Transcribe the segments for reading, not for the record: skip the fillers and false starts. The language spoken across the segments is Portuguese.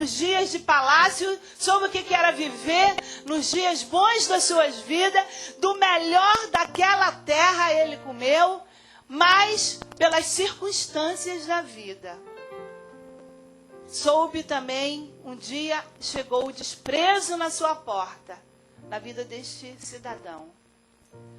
nos dias de palácio, soube o que era viver nos dias bons das suas vidas, do melhor daquela terra ele comeu, mas pelas circunstâncias da vida. Soube também, um dia chegou o desprezo na sua porta, na vida deste cidadão.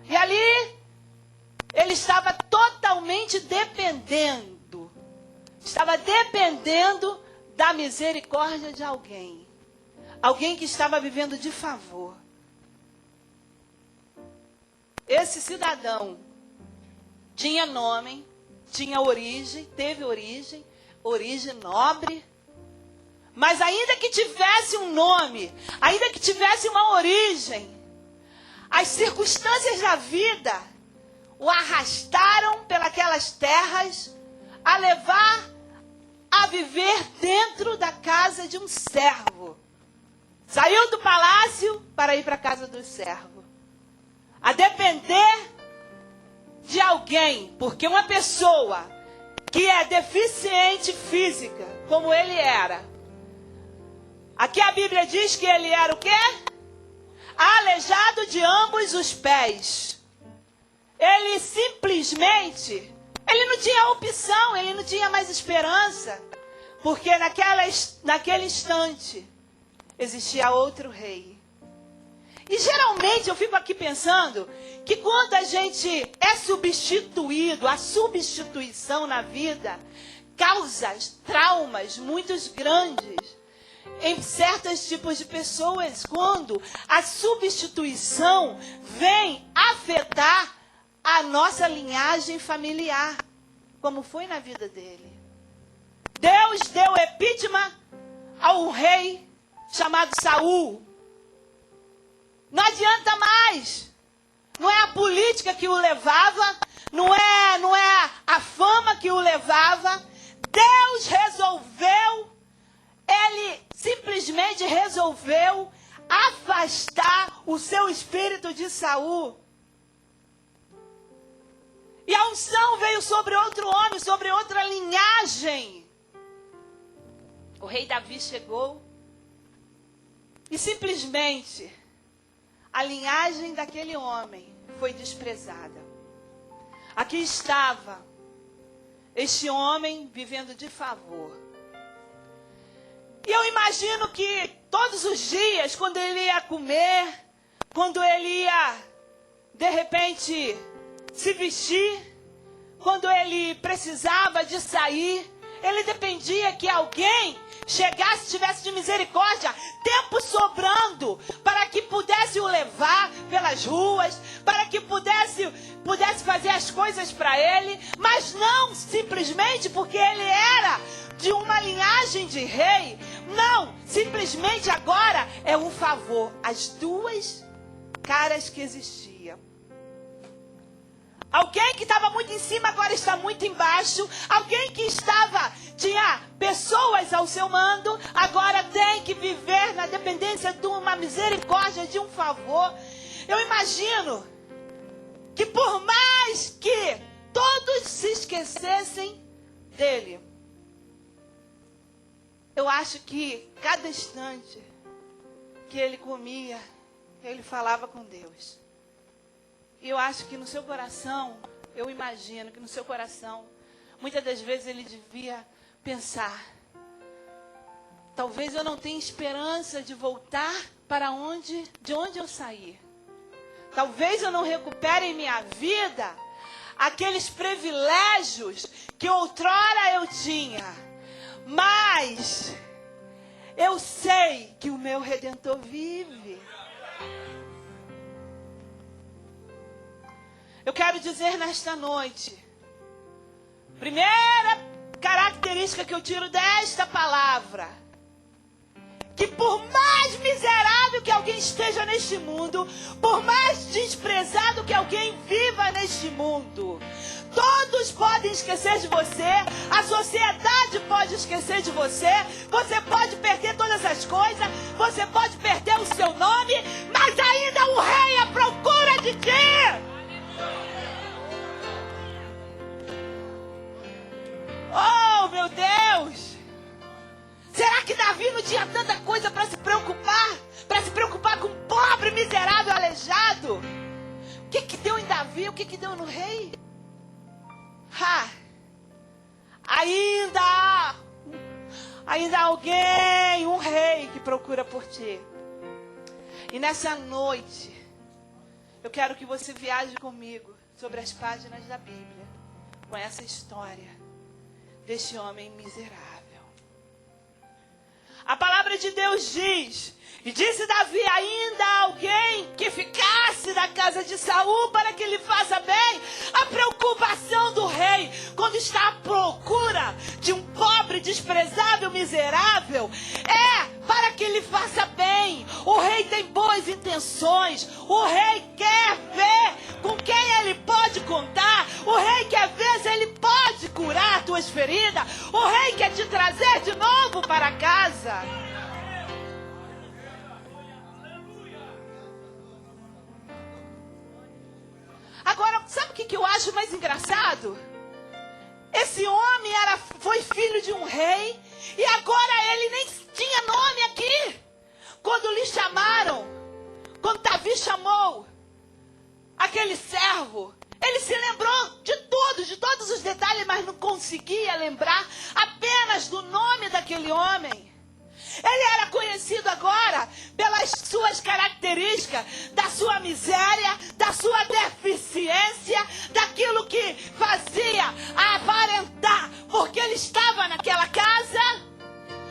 E ali, ele estava totalmente dependendo da misericórdia de alguém. Alguém que estava vivendo de favor. Esse cidadão tinha nome, tinha origem, teve origem nobre. Mas ainda que tivesse um nome, ainda que tivesse uma origem, as circunstâncias da vida o arrastaram pelas terras a levar a viver dentro da casa de um servo. Saiu do palácio para ir para a casa do servo. A depender de alguém, porque uma pessoa que é deficiente física, como ele era. Aqui a Bíblia diz que ele era o quê? Aleijado de ambos os pés. Ele simplesmente, ele não tinha opção, ele não tinha mais esperança. Porque naquele instante existia outro rei. E geralmente eu fico aqui pensando que quando a gente é substituído, a substituição na vida causa traumas muito grandes em certos tipos de pessoas, quando a substituição vem afetar a nossa linhagem familiar, como foi na vida dele. Deus deu epítema a um rei chamado Saul. Não adianta mais. Não é a política que o levava, não é a fama que o levava. Deus resolveu, ele simplesmente resolveu afastar o seu espírito de Saul. E a unção veio sobre outro homem, sobre outra linhagem. O rei Davi chegou e simplesmente a linhagem daquele homem foi desprezada. Aqui estava este homem vivendo de favor. E eu imagino que todos os dias, quando ele ia comer, quando ele ia, de repente, se vestir, quando ele precisava de sair, ele dependia que alguém chegasse, tivesse de misericórdia, tempo sobrando, para que pudesse o levar pelas ruas, para que pudesse fazer as coisas para ele, mas não simplesmente porque ele era de uma linhagem de rei, não, simplesmente agora é um favor, as duas caras que existiam. Alguém que estava muito em cima agora está muito embaixo. Alguém que tinha pessoas ao seu mando, agora tem que viver na dependência de uma misericórdia, de um favor. Eu imagino que por mais que todos se esquecessem dele, eu acho que cada instante que ele comia, ele falava com Deus. E eu acho que no seu coração, eu imagino que no seu coração, muitas das vezes ele devia pensar: talvez eu não tenha esperança de voltar de onde eu saí. Talvez eu não recupere em minha vida aqueles privilégios que outrora eu tinha. Mas eu sei que o meu Redentor vive. Eu quero dizer nesta noite, primeira característica que eu tiro desta palavra, que por mais miserável que alguém esteja neste mundo, por mais desprezado que alguém viva neste mundo, todos podem esquecer de você, a sociedade pode esquecer de você, você pode perder todas as coisas, você pode perder o seu nome, mas ainda o rei à procura de ti. Oh, meu Deus! Será que Davi não tinha tanta coisa para se preocupar? Para se preocupar com um pobre, miserável, aleijado? O que deu em Davi? O que deu no rei? Ainda há alguém, um rei que procura por ti. E nessa noite, eu quero que você viaje comigo sobre as páginas da Bíblia, com essa história deste homem miserável. A palavra de Deus diz, e disse Davi, ainda há alguém que ficasse na casa de Saul para que lhe faça bem. A preocupação do rei, quando está à procura de um pobre, desprezável, miserável, é para que lhe faça bem. O rei tem boas intenções. O rei quer ver com quem ele pode contar. O rei quer ver se ele pode curar tuas feridas. O rei quer te trazer de novo para casa. Agora, sabe o que eu acho mais engraçado? Esse homem foi filho de um rei e agora ele nem tinha nome aqui. Quando lhe chamaram, quando Davi chamou aquele servo, ele se lembrou de todos os detalhes, mas não conseguia lembrar apenas do nome daquele homem. Ele era conhecido agora pelas suas características, da sua miséria, da sua deficiência, daquilo que fazia aparentar, porque ele estava naquela casa.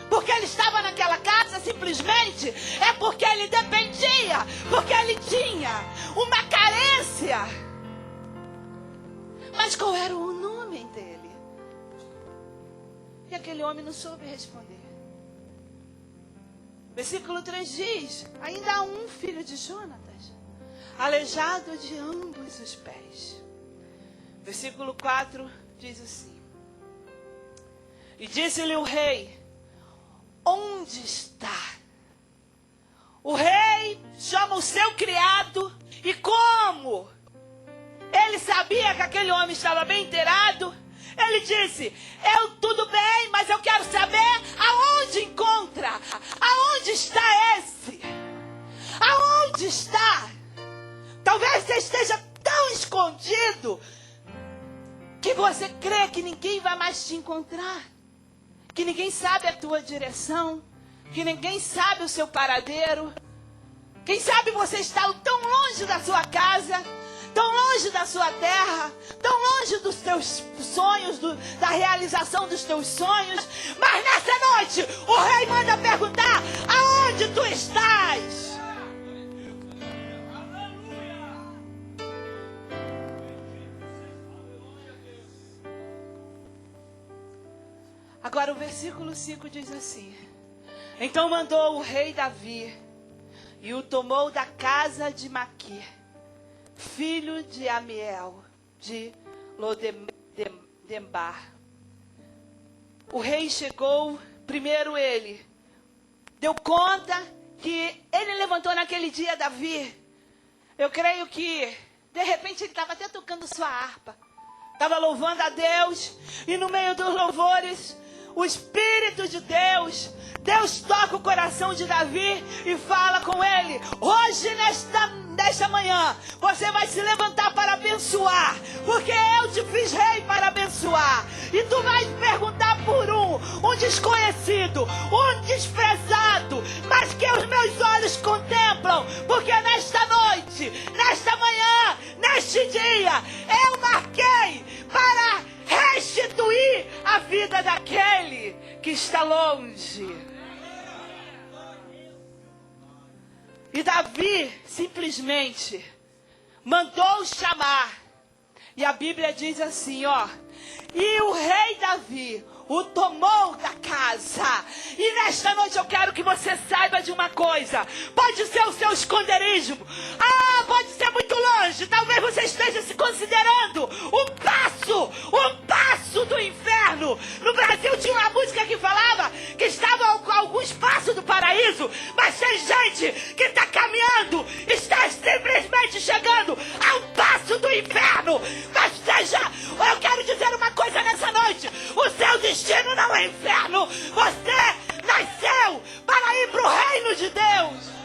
Porque ele estava naquela casa simplesmente é porque ele dependia, porque ele tinha uma carência. Mas qual era o nome dele? E aquele homem não soube responder. Versículo 3 diz, ainda há um filho de Jonatas, aleijado de ambos os pés. Versículo 4 diz assim, e disse-lhe o rei, onde está? O rei chama o seu criado, e como ele sabia que aquele homem estava bem inteirado, ele disse, tudo bem, mas eu quero saber aonde encontra, aonde está esse? Aonde está? Talvez você esteja tão escondido que você crê que ninguém vai mais te encontrar, que ninguém sabe a tua direção, que ninguém sabe o seu paradeiro. Quem sabe você está tão longe da sua casa, tão longe da sua terra, tão longe dos teus sonhos, da realização dos teus sonhos. Mas nessa noite, o rei manda perguntar, aonde tu estás? Agora o versículo 5 diz assim, então mandou o rei Davi, e o tomou da casa de Maquir, filho de Amiel, de Lodembar. O rei chegou, primeiro ele deu conta que ele levantou naquele dia Davi. Eu creio que, de repente, ele estava até tocando sua harpa. Estava louvando a Deus, e no meio dos louvores, o Espírito de Deus toca o coração de Davi e fala com ele, hoje nesta manhã, você vai se levantar para abençoar, porque eu te fiz rei para abençoar, e tu vais perguntar por um desconhecido, um desprezado, mas que os meus olhos contemplam, porque nesta noite, nesta manhã, neste dia, eu marquei para restituir a vida daquele que está longe. E Davi simplesmente mandou chamar. E a Bíblia diz assim, e o rei Davi o tomou da casa. E nesta noite eu quero que você saiba de uma coisa. Pode ser o seu esconderijo. Pode ser muito longe. Talvez você esteja se considerando um passo do inferno. No Brasil tinha uma música que falava que estava a alguns passos do paraíso. Mas tem gente que está caminhando, está simplesmente chegando a um passo do inferno. Mas eu quero dizer uma coisa nessa noite. O seu destino não é inferno. Você nasceu para o reino de Deus.